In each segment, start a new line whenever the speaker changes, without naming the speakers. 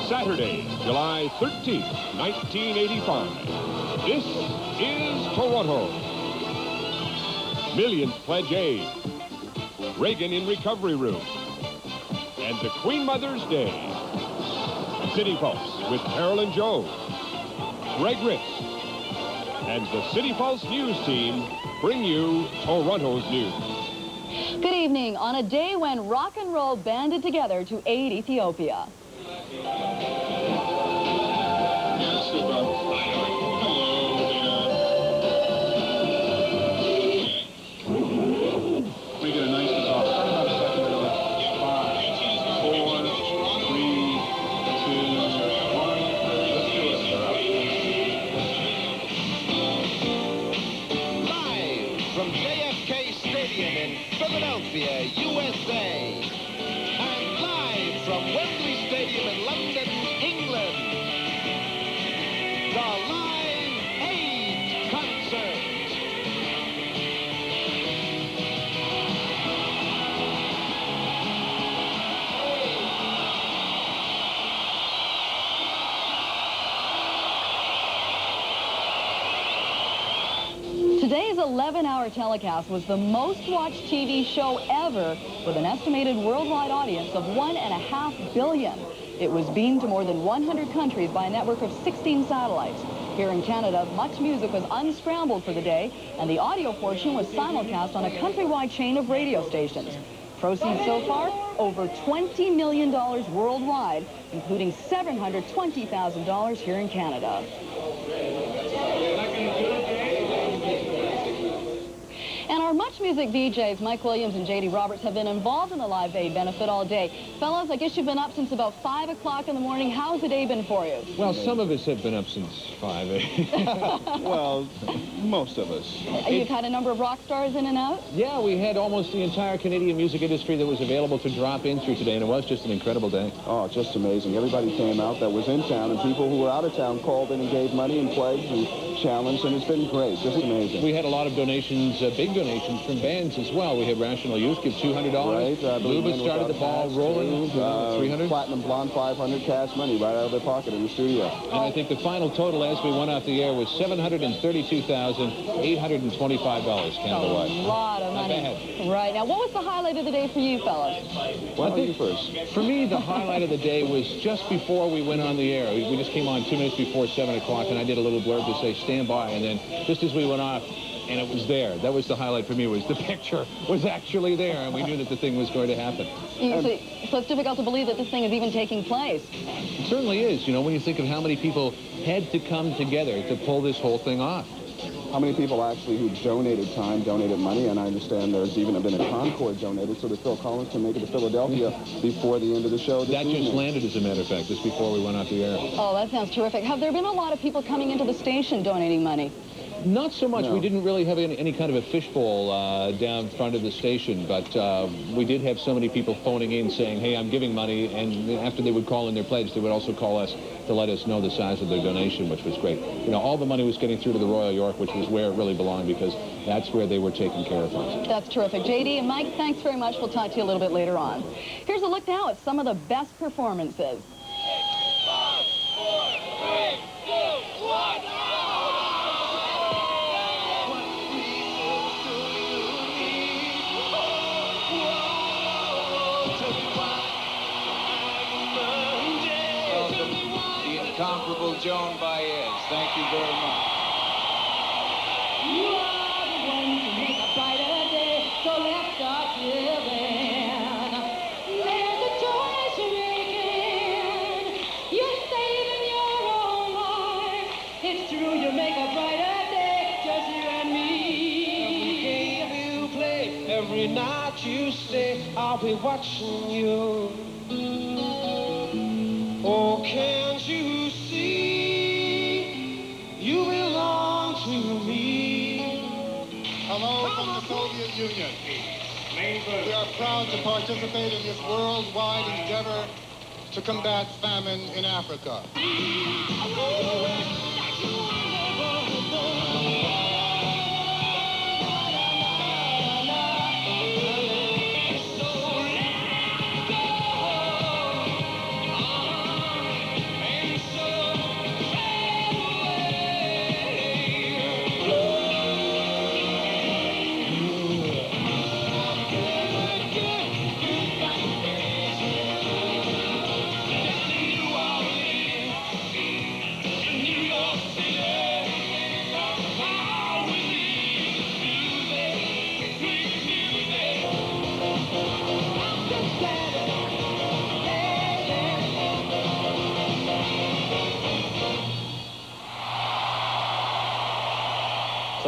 Saturday, July 13th, 1985. This is Toronto. Millions pledge aid. Reagan in recovery room. And the Queen Mother's Day. City Pulse with Carolyn Joe, Greg Ritz, and the City Pulse News team bring you Toronto's news.
Good evening. On a day when rock and roll banded together to aid Ethiopia.
Philadelphia, USA, and live from Wembley Stadium in London, England, the Live Aid Concert.
Today's 11-hour telecast was the most-watched TV show ever, with an estimated worldwide audience of 1.5 billion. It was beamed to more than 100 countries by a network of 16 satellites. Here in Canada, much music was unscrambled for the day, and the audio portion was simulcast on a countrywide chain of radio stations. Proceeds so far, over $20 million worldwide, including $720,000 here in Canada. And our Much Music VJs, Mike Williams and J.D. Roberts, have been involved in the Live Aid benefit all day. Fellas, I guess you've been up since about 5 o'clock in the morning. How's the day been for you?
Well, some of us have been up since 5.
Well, most of us.
You've had a number of rock stars in and out?
Yeah, we had almost the entire Canadian music industry that was available to drop in through today, and it was just an incredible day.
Oh, just amazing. Everybody came out that was in town, and people who were out of town called in and gave money and pledged and challenged, and it's been great. Just amazing.
We had a lot of donations, big donations from bands as well. We had Rational Youth give $200.
Right.
Luba started the ball rolling. 300.
Platinum Blonde, 500 cash money right out of their pocket in the studio.
And I think the final total as we went off the air was $732,825 Canada-wide.
A lot of money.
Not bad.
Right. Now, what was the highlight of the day for you, fellas?
Well, you first.
For me, the highlight of the day was just before we went on the air. We just came on 2 minutes before 7 o'clock, and I did a little blurb to say, stand by. And then just as we went off, and it was there. That was the highlight for me, was the picture was actually there, and we knew that the thing was going to happen.
So it's difficult to believe that this thing is even taking place.
It certainly is, you know, when you think of how many people had to come together to pull this whole thing off.
How many people actually who donated time, donated money, and I understand there's even been a Concord donated so that Phil Collins can make it to Philadelphia before the end of the show this evening.
Just landed, as a matter of fact, just before we went off the air.
Oh, that sounds terrific. Have there been a lot of people coming into the station donating money?
Not so much.
No.
We didn't really have any kind of a fishbowl down front of the station, but we did have so many people phoning in saying, hey, I'm giving money, and after they would call in their pledge, they would also call us to let us know the size of their donation, which was great. You know, all the money was getting through to the Royal York, which was where it really belonged, because that's where they were taking care of us.
That's terrific. J.D. and Mike, thanks very much. We'll talk to you a little bit later on. Here's a look now at some of the best performances.
5, 4, 3, 2, 1. Incomparable Joan Baez. Thank you very much.
You are the one to make a brighter day, so let's start giving. There's a choice you're making. You're saving your own life. It's true, you make a brighter day, just you and me.
Every game you play, every night you stay, I'll be watching you. Oh, can't you see you belong to me?
Hello from the Soviet Union. We are proud to participate in this worldwide endeavor to combat famine in Africa.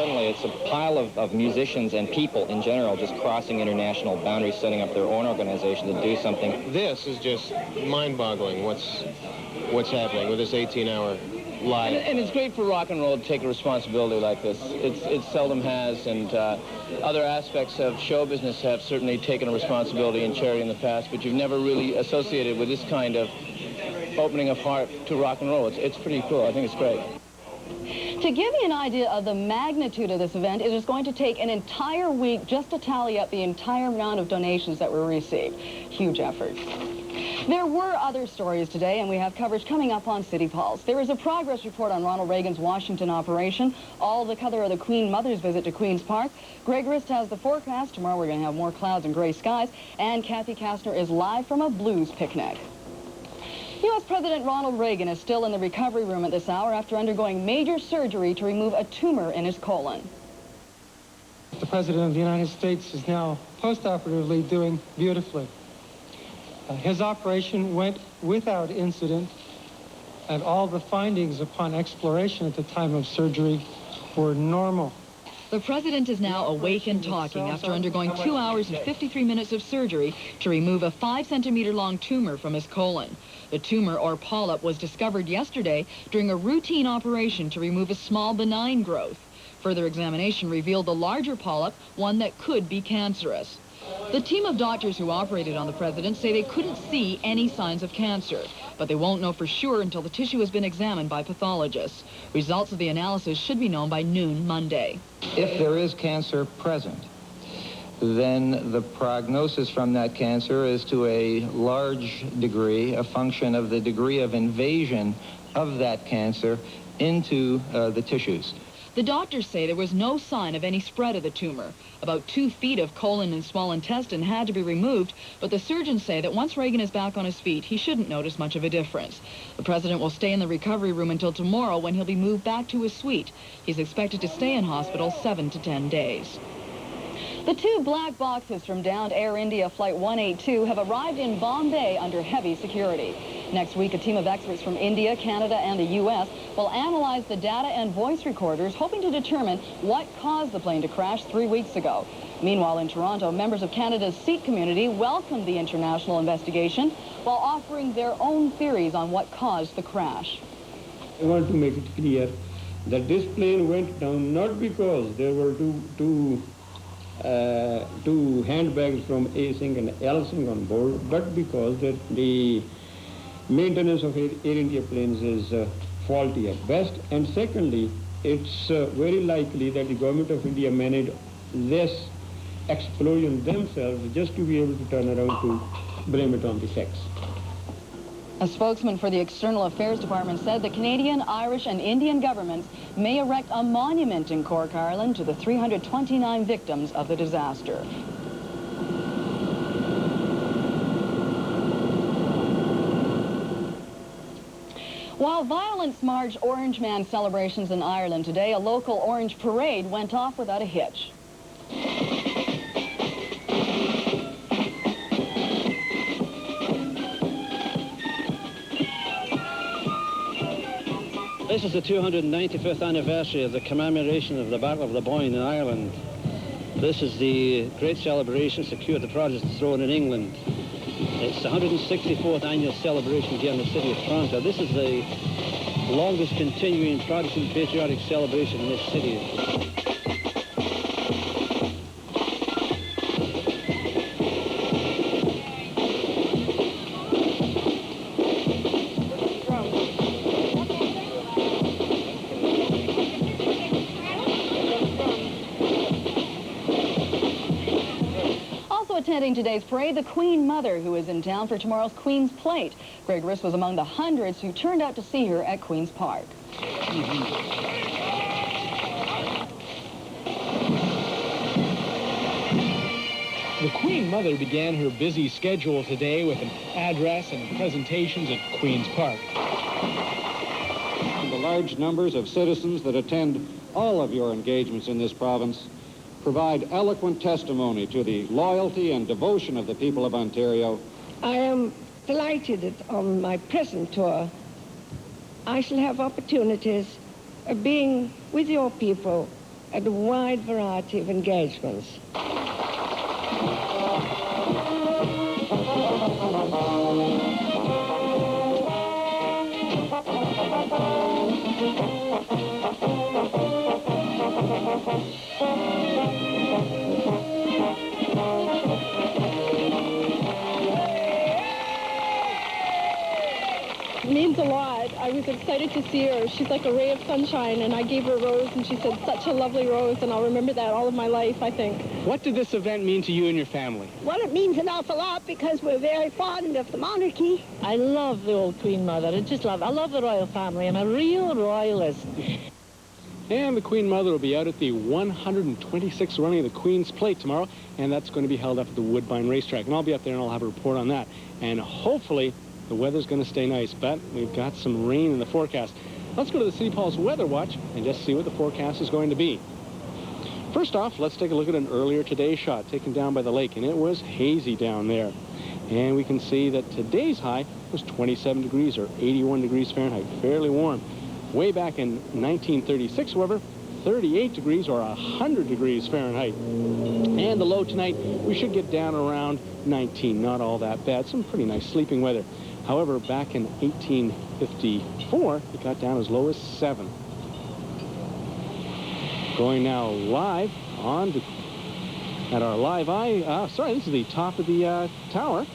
suddenly it's a pile of musicians and people in general just crossing international boundaries, setting up their own organization to do something.
This is just mind-boggling, what's happening with this 18-hour live.
And it's great for rock and roll to take a responsibility like this. It seldom has, and other aspects of show business have certainly taken a responsibility and charity in the past, but you've never really associated with this kind of opening of heart to rock and roll. It's pretty cool. I think it's great.
To give you an idea of the magnitude of this event, it is going to take an entire week just to tally up the entire amount of donations that were received. Huge effort. There were other stories today, and we have coverage coming up on City Pulse. There is a progress report on Ronald Reagan's Washington operation, all the color of the Queen Mother's visit to Queen's Park. Greg Rist has the forecast. Tomorrow we're going to have more clouds and gray skies, and Kathy Kastner is live from a blues picnic. U.S. President Ronald Reagan is still in the recovery room at this hour after undergoing major surgery to remove a tumor in his colon.
The President of the United States is now post-operatively doing beautifully. His operation went without incident, and all the findings upon exploration at the time of surgery were normal.
The president is now awake and talking after undergoing 2 hours and 53 minutes of surgery to remove a 5-centimeter long tumor from his colon. The tumor, or polyp, was discovered yesterday during a routine operation to remove a small benign growth. Further examination revealed the larger polyp, one that could be cancerous. The team of doctors who operated on the president say they couldn't see any signs of cancer, but they won't know for sure until the tissue has been examined by pathologists. Results of the analysis should be known by noon Monday.
If there is cancer present, then the prognosis from that cancer is to a large degree a function of the degree of invasion of that cancer into the tissues.
The doctors say there was no sign of any spread of the tumor. About 2 feet of colon and small intestine had to be removed, but the surgeons say that once Reagan is back on his feet, he shouldn't notice much of a difference. The president will stay in the recovery room until tomorrow, when he'll be moved back to his suite. He's expected to stay in hospital 7 to 10 days. The 2 black boxes from downed Air India Flight 182 have arrived in Bombay under heavy security. Next week, a team of experts from India, Canada, and the U.S. will analyze the data and voice recorders, hoping to determine what caused the plane to crash 3 weeks ago. Meanwhile, in Toronto, members of Canada's Sikh community welcomed the international investigation while offering their own theories on what caused the crash.
I want to make it clear that this plane went down not because there were two handbags from A Singh and L Singh on board, but because the maintenance of Air India planes is faulty at best. And secondly, it's very likely that the government of India managed this explosion themselves just to be able to turn around to blame it on the sex.
A spokesman for the External Affairs Department said the Canadian, Irish, and Indian governments may erect a monument in Cork, Ireland, to the 329 victims of the disaster. While violence marred Orange Man celebrations in Ireland today, a local Orange parade went off without a hitch.
This is the 295th anniversary of the commemoration of the Battle of the Boyne in Ireland. This is the great celebration secured the Protestant throne in England. It's the 164th annual celebration here in the city of Toronto. This is the longest continuing Protestant patriotic celebration in this city.
Attending today's parade, the Queen Mother, who is in town for tomorrow's Queen's Plate. Greg Rist was among the hundreds who turned out to see her at Queen's Park.
The Queen Mother began her busy schedule today with an address and presentations at Queen's Park.
The large numbers of citizens that attend all of your engagements in this province provide eloquent testimony to the loyalty and devotion of the people of Ontario.
I am delighted that on my present tour, I shall have opportunities of being with your people at a wide variety of engagements.
It means a lot. I was excited to see her. She's like a ray of sunshine, and I gave her a rose, and she said, such a lovely rose, and I'll remember that all of my life, I think.
What did this event mean to you and your family?
Well, it means an awful lot because we're very fond of the monarchy.
I love the old Queen Mother. I love the royal family. I'm a real royalist.
And the Queen Mother will be out at the 126th running of the Queen's Plate tomorrow, and that's going to be held up at the Woodbine Racetrack. And I'll be up there and I'll have a report on that. And hopefully the weather's going to stay nice, but we've got some rain in the forecast. Let's go to the City Paul's Weather Watch and just see what the forecast is going to be. First off, let's take a look at an earlier today shot taken down by the lake, and it was hazy down there. And we can see that today's high was 27 degrees or 81 degrees Fahrenheit, fairly warm. Way back in 1936, however, 38 degrees or 100 degrees Fahrenheit. And the low tonight, we should get down around 19, not all that bad. Some pretty nice sleeping weather. However, back in 1854, it got down as low as 7. Going now live on at our live eye. This is the top of the tower,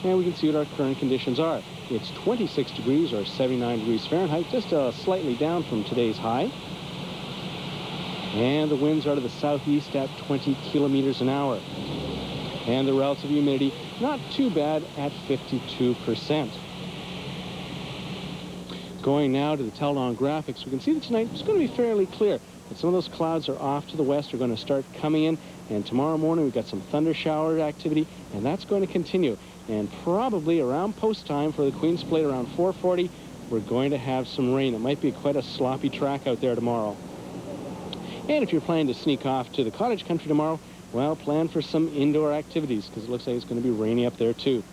and we can see what our current conditions are. It's 26 degrees or 79 degrees Fahrenheit, just slightly down from today's high. And the winds are to the southeast at 20 kilometers an hour. And the relative humidity, not too bad at 52%. Going now to the Teldon graphics, we can see that tonight it's going to be fairly clear. But some of those clouds are off to the west, are going to start coming in. And tomorrow morning we've got some thunder shower activity, and that's going to continue. And probably around post time for the Queen's Plate around 4:40, we're going to have some rain. It might be quite a sloppy track out there tomorrow. And if you're planning to sneak off to the cottage country tomorrow, well, plan for some indoor activities because it looks like it's going to be rainy up there too.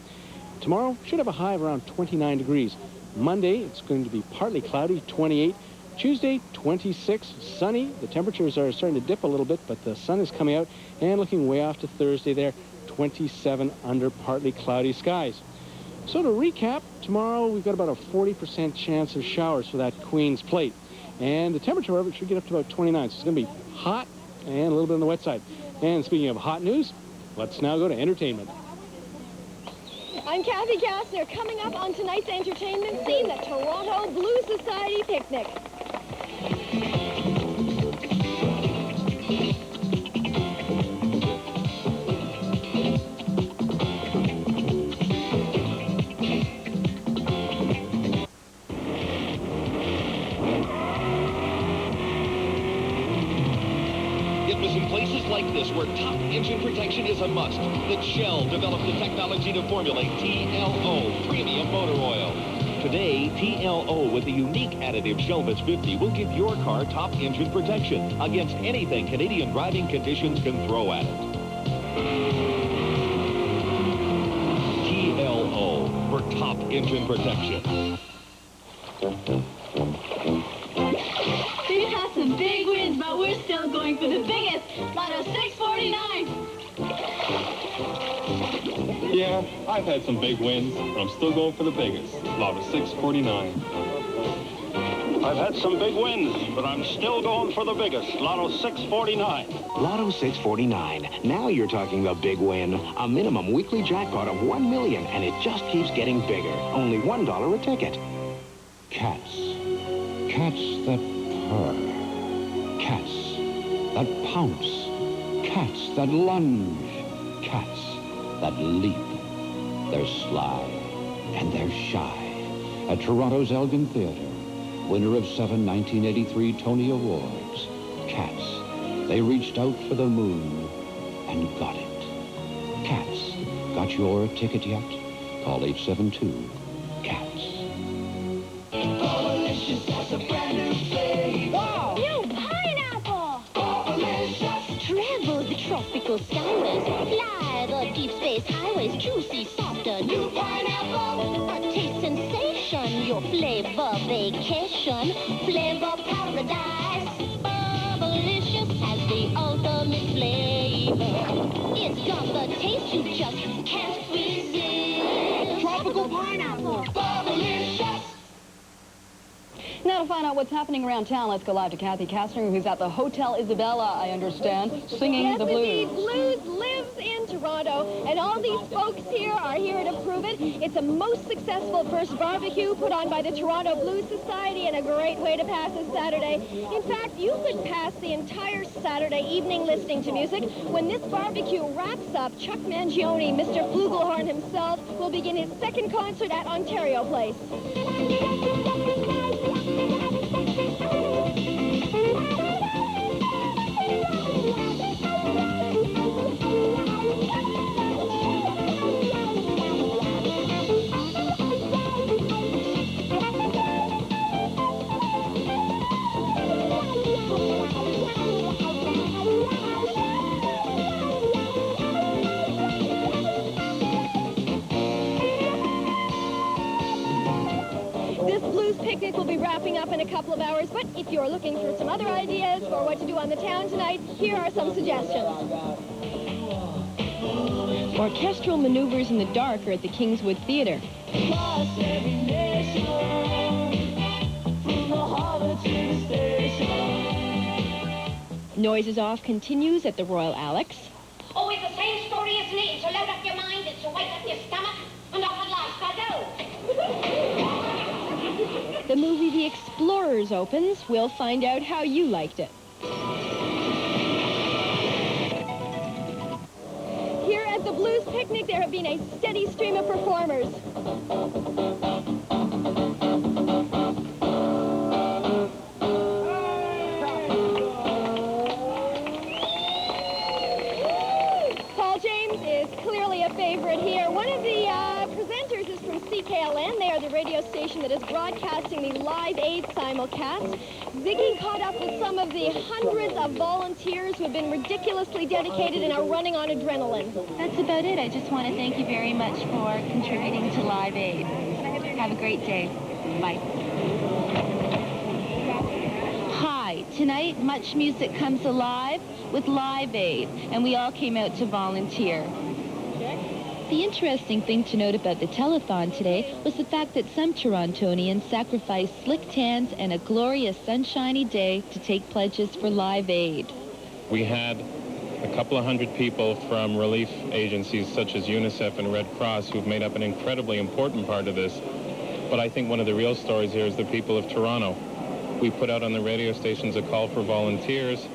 Tomorrow should have a high of around 29 degrees. Monday, it's going to be partly cloudy, 28. Tuesday, 26, sunny. The temperatures are starting to dip a little bit, but the sun is coming out. And looking way off to Thursday there, 27 under partly cloudy skies. So to recap, tomorrow we've got about a 40% chance of showers for that Queen's Plate. And the temperature, however, should get up to about 29. So it's going to be hot and a little bit on the wet side. And speaking of hot news, let's now go to entertainment.
I'm Kathy Gassner. Coming up on tonight's entertainment scene, the Toronto Blues Society Picnic.
Like this, where top engine protection is a must, that Shell developed the technology to formulate TLO, Premium Motor Oil. Today, TLO with the unique additive Shellvitz 50 will give your car top engine protection against anything Canadian driving conditions can throw at it. TLO for top engine protection.
We've had some big wins, but we're still going for the biggest. Lotto 649.
Yeah, I've had some big wins, but I'm still going for the biggest. Lotto 649.
I've had some big wins, but I'm still going for the biggest. Lotto 649.
Lotto 649. Now you're talking the big win. A minimum weekly jackpot of $1 million, and it just keeps getting bigger. Only $1 a ticket.
Cats. Cats that purr. Cats that pounce. Cats that lunge. Cats that leap. They're sly and they're shy. At Toronto's Elgin Theatre, winner of 7 1983 Tony Awards, Cats. They reached out for the moon and got it. Cats. Got your ticket yet? Call 872-CATS.
Delicious has a brand new flavor.
Wow! New pineapple!
Delicious.
Travel the tropical skyways. Fly the deep space highways. Juicy, softer.
New pineapple.
A taste sensation. Your flavor vacation.
Flavor paradise.
Delicious has ultimate flavor. It's got the taste you just can't resist. Tropical pineapple, Bubblicious.
Now to find out what's happening around town, let's go live to Kathy Kastner, who's at the Hotel Isabella, I understand, singing the blues.
Yes, indeed. Blues lives in Toronto, and all these folks here are here to prove it. It's a most successful first barbecue put on by the Toronto Blues Society, and a great way to pass a Saturday. In fact, you could pass the entire Saturday evening listening to music. When this barbecue wraps up, Chuck Mangione, Mr. Flugelhorn himself, will begin his second concert at Ontario Place. Picnic will be wrapping up in a couple of hours, but if you're looking for some other ideas for what to do on the town tonight, here are some suggestions. Orchestral maneuvers in the dark are at the Kingswood Theatre. Noises Off continues at the Royal Alex.
Oh, it's the same story, isn't it? So load up your mind, it's so wake up your stomach, and not at last I go.
The movie The Explorers opens. We'll find out how you liked it. Here at the Blues Picnic, there have been a steady stream of performers. Paul James is clearly a favorite here. One of the presenters is from CKLN. They are the radio station that is broadcasting the Live Aid simulcast. Ziggy caught up with some of the hundreds of volunteers who have been ridiculously dedicated and are running on adrenaline.
That's about it. I just want to thank you very much for contributing to Live Aid. Have a great day. Bye. Hi. Tonight, Much Music comes alive with Live Aid, and we all came out to volunteer. The interesting thing to note about the telethon today was the fact that some Torontonians sacrificed slick tans and a glorious sunshiny day to take pledges for Live Aid.
We had a couple of hundred people from relief agencies such as UNICEF and Red Cross who've made up an incredibly important part of this. But I think one of the real stories here is the people of Toronto. We put out on the radio stations a call for volunteers,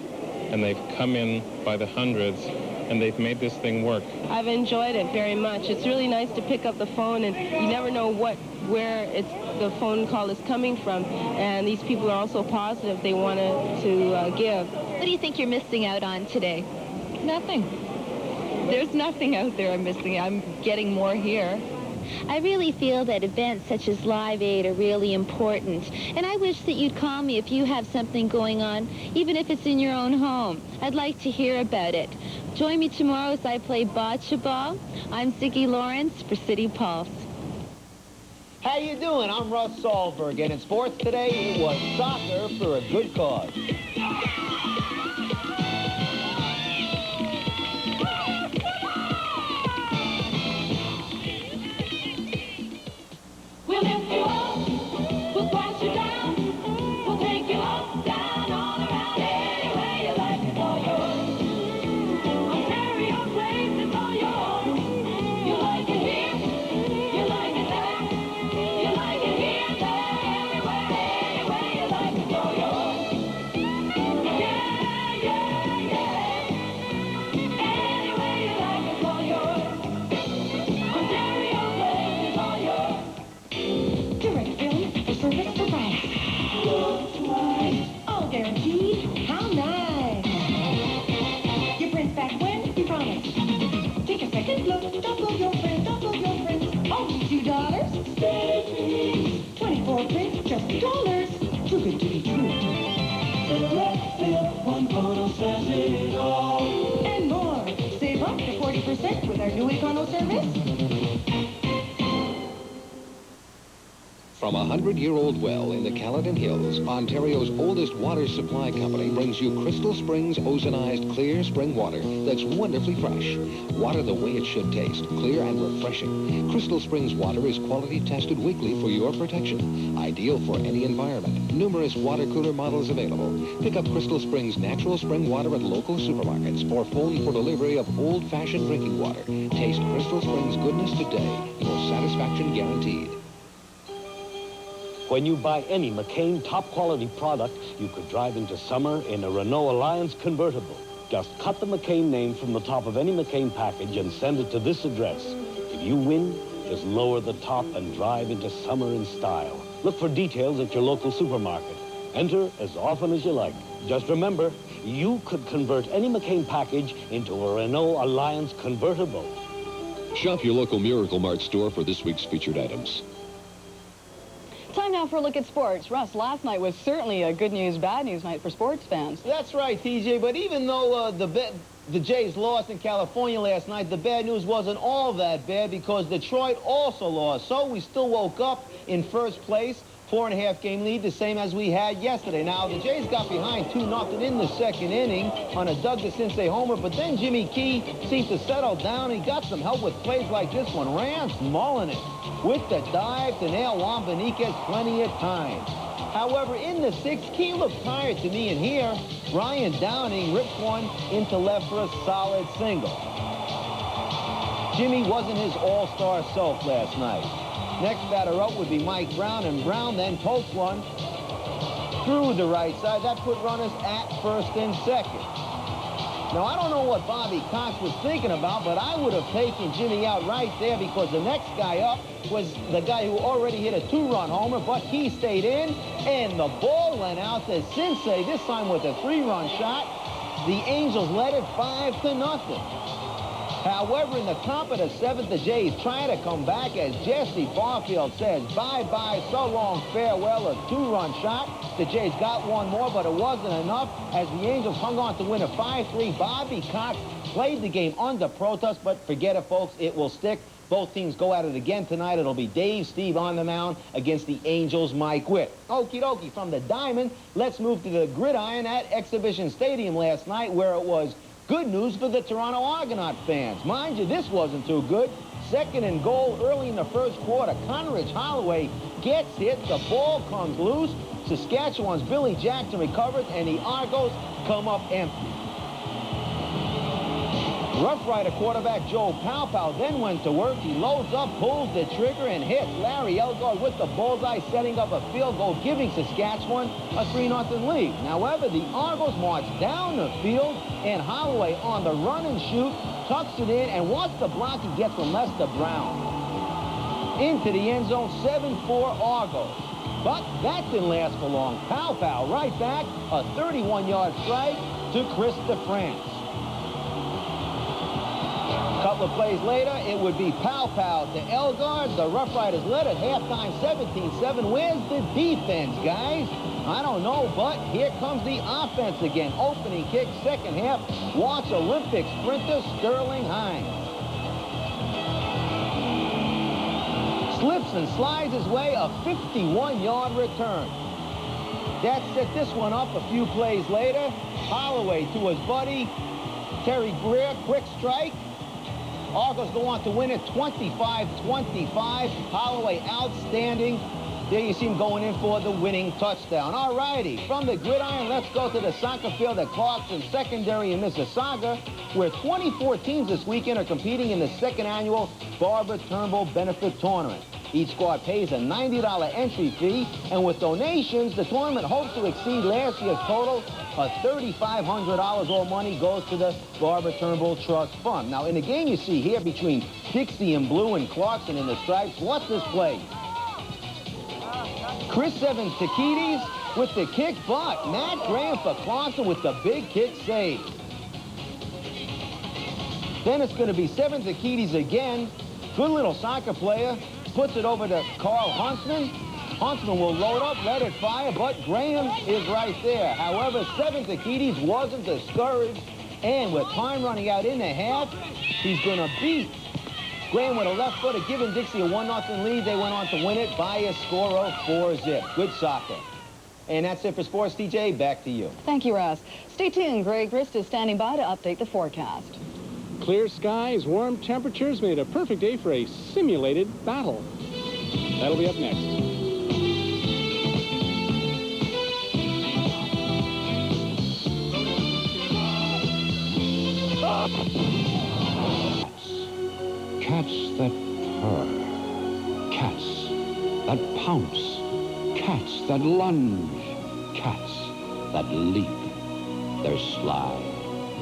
and they've come in by the hundreds, and they've made this thing work.
I've enjoyed it very much. It's really nice to pick up the phone, and you never know where the phone call is coming from. And these people are also positive. They wanted to give.
What do you think you're missing out on today?
Nothing.
There's nothing out there I'm missing. I'm getting more here. I really feel that events such as Live Aid are really important. And I wish that you'd call me if you have something going on, even if it's in your own home. I'd like to hear about it. Join me tomorrow as I play bocce ball. I'm Ziggy Lawrence for City Pulse.
How you doing? I'm Russ Salzberg, and in sports today, it was soccer for a good cause.
We'll lift you up, we'll crash you down, we'll take you up, down, all around, any way you like, it's all yours. Ontario Place, it's all yours. You like it here, you like it there, you like it here, there, everywhere, any way you like, it's all yours. Yeah, yeah, yeah. Any way you like, it's all yours. Ontario Place is all yours. Direct film for service for price. All guaranteed. How nice. Your print back when you promise. Take a second look. Double your friends. Double your friends. Only $2. Savings. 24 prints, just $2. Too good to be true. Direct film. One photo says it all. And more. Save up to 40% with our new Econo service.
From a 100-year-old well in the Caledon Hills, Ontario's oldest water supply company brings you Crystal Springs ozonized clear spring water that's wonderfully fresh. Water the way it should taste, clear and refreshing. Crystal Springs water is quality tested weekly for your protection. Ideal for any environment. Numerous water cooler models available. Pick up Crystal Springs natural spring water at local supermarkets or phone for delivery of old-fashioned drinking water. Taste Crystal Springs goodness today. Your satisfaction guaranteed.
When you buy any McCain top-quality product, you could drive into summer in a Renault Alliance convertible. Just cut the McCain name from the top of any McCain package and send it to this address. If you win, just lower the top and drive into summer in style. Look for details at your local supermarket. Enter as often as you like. Just remember, you could convert any McCain package into a Renault Alliance convertible.
Shop your local Miracle Mart store for this week's featured items.
Time now for a look at sports. Russ, last night was certainly a good news, bad news night for sports fans.
That's right, TJ, but even though the Jays lost in California last night, the bad news wasn't all that bad because Detroit also lost. So we still woke up in first place, 4.5-game lead, the same as we had yesterday. Now, the Jays got behind 2-0 in the second inning on a Doug DeCinces homer, but then Jimmy Key seemed to settle down. He got some help with plays like this one. Rance Mullinick with the dive to nail Juan Beniquez plenty of time. However, in the sixth, Key looked tired to me, and here, Brian Downing rips one into left for a solid single. Jimmy wasn't his all-star self last night. Next batter up would be Mike Brown, and Brown then poked one through the right side. That put runners at first and second. Now, I don't know what Bobby Cox was thinking about, but I would have taken Jimmy out right there because the next guy up was the guy who already hit a 2-run homer, but he stayed in, and the ball went out to Cincé, this time with a 3-run shot. The Angels led it 5-0. However, in the top of the seventh, the Jays trying to come back as Jesse Barfield says, bye-bye, so long, farewell, a 2-run shot. The Jays got one more, but it wasn't enough as the Angels hung on to win a 5-3. Bobby Cox played the game under protest, but forget it, folks, it will stick. Both teams go at it again tonight. It'll be Dave Steve on the mound against the Angels' Mike Witt. Okie dokie, from the diamond, let's move to the gridiron at Exhibition Stadium last night where it was good news for the Toronto Argonaut fans. Mind you, this wasn't too good. Second and goal early in the first quarter. Conridge Holloway gets hit. The ball comes loose. Saskatchewan's Billy Jackson recovers, and the Argos come up empty. Rough Rider quarterback Joe Paopao then went to work. He loads up, pulls the trigger, and hits Larry Elgard with the bullseye, setting up a field goal, giving Saskatchewan a 3-0 lead. However, the Argos march down the field, and Holloway on the run and shoot, tucks it in, and wants the block he gets from Lester Brown. Into the end zone, 7-4 Argos. But that didn't last for long. Paopao right back, a 31-yard strike to Chris DeFrance. A couple of plays later, it would be Paopao to Elgard. The Rough Riders led at halftime 17-7. Where's the defense, guys? I don't know, but here comes the offense again. Opening kick, second half. Watch Olympic sprinter Sterling Hines. Slips and slides his way, a 51-yard return. That set this one up a few plays later. Holloway to his buddy, Terry Greer, quick strike. Argos go on to win it 25-25. Holloway outstanding. There you see him going in for the winning touchdown. All righty, from the gridiron, let's go to the soccer field at Clarkson Secondary in Mississauga, where 24 teams this weekend are competing in the second annual Barbara Turnbull Benefit Tournament. Each squad pays a $90 entry fee, and with donations, the tournament hopes to exceed last year's total of $3,500. All money goes to the Barbara Turnbull Trust Fund. Now, in the game you see here between Dixie in blue and Clarkson in the stripes, what's this play? Chris Evans Takides with the kick, but Matt Graham for Clarkson with the big kick save. Then it's going to be Seven Takides again. Good little soccer player. Puts it over to Carl Huntsman. Huntsman will load up, let it fire, but Graham is right there. However, Seven Takides wasn't discouraged, and with time running out in the half, he's going to beat Graham with a left footer, giving Dixie a 1-0 lead. They went on to win it by a score of 4-zip. Good soccer. And that's it for sports, TJ. Back to you.
Thank you, Russ. Stay tuned. Greg Grist is standing by to update the forecast.
Clear skies, warm temperatures made a perfect day for a simulated battle. That'll be up next.
Cats that purr. Cats that pounce. Cats that lunge. Cats that leap. They're sly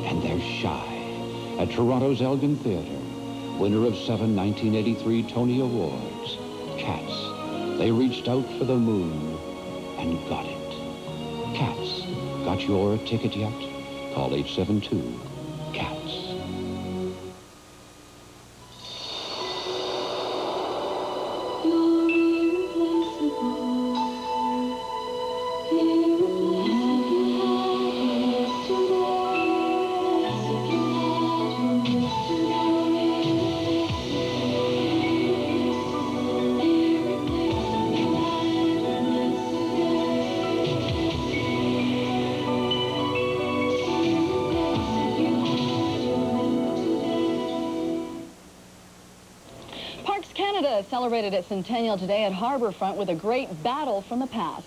and they're shy. At Toronto's Elgin Theatre, winner of 7 1983 Tony Awards, Cats. They reached out for the moon and got it. Cats. Got your ticket yet? Call 872-CATS.
Canada celebrated its centennial today at Harbourfront with a great battle from the past.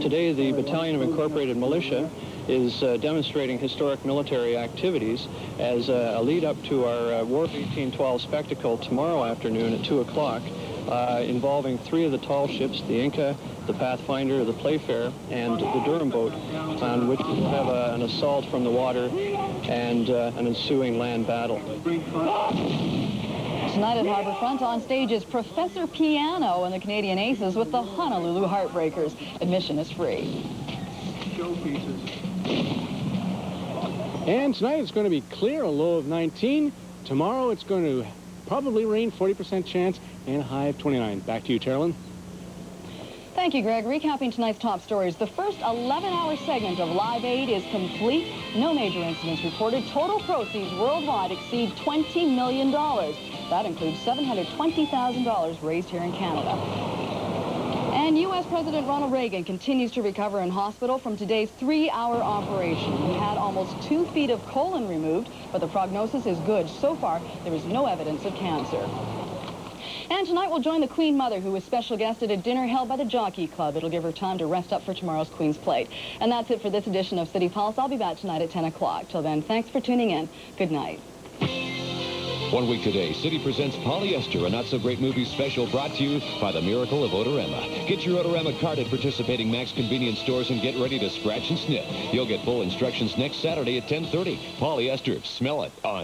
Today, the Battalion of Incorporated Militia is demonstrating historic military activities as a lead-up to our War of 1812 spectacle tomorrow afternoon at 2 o'clock, involving 3 of the tall ships, the Inca, the Pathfinder, the Playfair, and the Durham boat, on which we will have an assault from the water and an ensuing land battle.
Tonight at Harbourfront, on stage is Professor Piano and the Canadian Aces with the Honolulu Heartbreakers. Admission is free.
And tonight it's going to be clear, a low of 19. Tomorrow it's going to probably rain, 40% chance, and a high of 29. Back to you, Carolyn.
Thank you, Greg. Recapping tonight's top stories. The first 11-hour segment of Live Aid is complete. No major incidents reported. Total proceeds worldwide exceed $20 million. That includes $720,000 raised here in Canada. And U.S. President Ronald Reagan continues to recover in hospital from today's 3-hour operation. He had almost 2 feet of colon removed, but the prognosis is good. So far, there is no evidence of cancer. And tonight we'll join the Queen Mother, who is special guest at a dinner held by the Jockey Club. It'll give her time to rest up for tomorrow's Queen's Plate. And that's it for this edition of City Pulse. I'll be back tonight at 10 o'clock. Till then, thanks for tuning in. Good night.
1 week today, City presents Polyester, a not-so-great movie special brought to you by the miracle of Odorama. Get your Odorama card at participating Max convenience stores and get ready to scratch and sniff. You'll get full instructions next Saturday at 10:30. Polyester, smell it on